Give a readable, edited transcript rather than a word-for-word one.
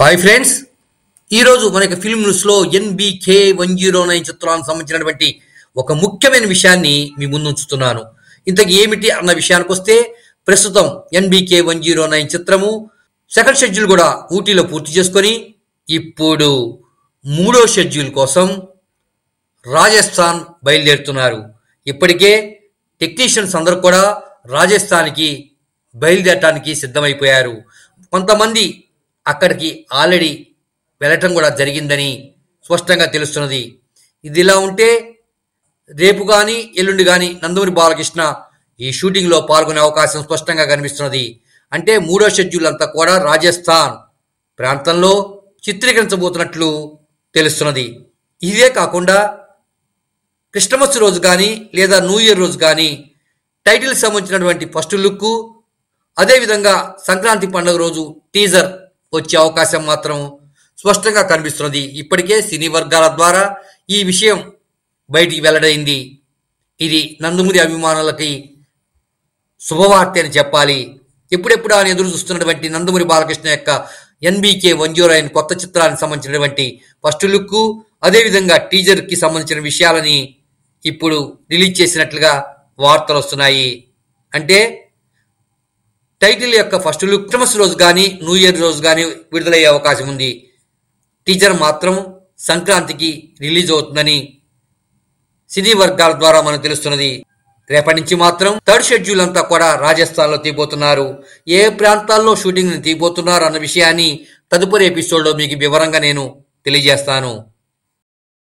Hi friends, ఈరోజు మనకి film న్యూస్లో NBK-109 చిత్రానికి సంబంధించినటువంటి ఒక ముఖ్యమైన విషయాన్ని మీ ముందు ఉంచుతున్నాను. ఇంతకు ఏమిటి అన్న విషయానికి వస్తే, ప్రస్తుతం NBK-109 చిత్రము సెకండ్ షెడ్యూల్ కూడా ఊటీలో పూర్తి చేసుకొని ఇప్పుడు మూడో షెడ్యూల్ కోసం రాజస్థాన్ బయలుదేరుతున్నారు. ఇప్పటికే టెక్నీషియన్స్ అందరూ కూడా రాజస్థాన్కి బయలుదేరటానికి సిద్ధమైపోయారు. కొంతమంది అక్కడికి ఆల్రెడీ వెళ్ళటం కూడా జరిగిందని స్పష్టంగా తెలుస్తున్నది. ఇది ఇలా ఉంటే రేపు కానీ ఎల్లుండి కానీ నందమూరి బాలకృష్ణ ఈ షూటింగ్లో పాల్గొనే అవకాశం స్పష్టంగా కనిపిస్తున్నది. అంటే మూడో షెడ్యూల్ అంతా కూడా రాజస్థాన్ ప్రాంతంలో చిత్రీకరించబోతున్నట్లు తెలుస్తున్నది. ఇదే కాకుండా క్రిస్టమస్ రోజు కానీ లేదా న్యూ ఇయర్ రోజు కానీ టైటిల్కి సంబంధించినటువంటి ఫస్ట్ లుక్, అదేవిధంగా సంక్రాంతి పండుగ రోజు టీజర్ వచ్చే అవకాశం మాత్రం స్పష్టంగా కనిపిస్తున్నది. ఇప్పటికే సినీ వర్గాల ద్వారా ఈ విషయం బయటికి వెల్లడైంది. ఇది నందమూరి అభిమానులకి శుభవార్త అని చెప్పాలి. ఎప్పుడెప్పుడు ఆయన ఎదురు చూస్తున్నటువంటి నందమూరి బాలకృష్ణ యొక్క NBK-109 కొత్త చిత్రానికి సంబంధించినటువంటి ఫస్ట్ లుక్, అదేవిధంగా టీజర్కి సంబంధించిన విషయాలని ఇప్పుడు రిలీజ్ చేసినట్లుగా వార్తలు వస్తున్నాయి. అంటే టైటిల్ యొక్క ఫస్ట్ లుక్ క్రిస్మస్ రోజు కానీ న్యూ ఇయర్ రోజు కానీ విడుదలయ్యే అవకాశం ఉంది. టీజర్ మాత్రం సంక్రాంతికి రిలీజ్ అవుతుందని సినీ వర్గాల ద్వారా మనకు తెలుస్తున్నది. రేపటి నుంచి మాత్రం థర్డ్ షెడ్యూల్ అంతా కూడా రాజస్థాన్లో తీయబోతున్నారు. ఏ ప్రాంతాల్లో షూటింగ్ని తీయబోతున్నారు అన్న విషయాన్ని తదుపరి ఎపిసోడ్లో మీకు వివరంగా నేను తెలియజేస్తాను.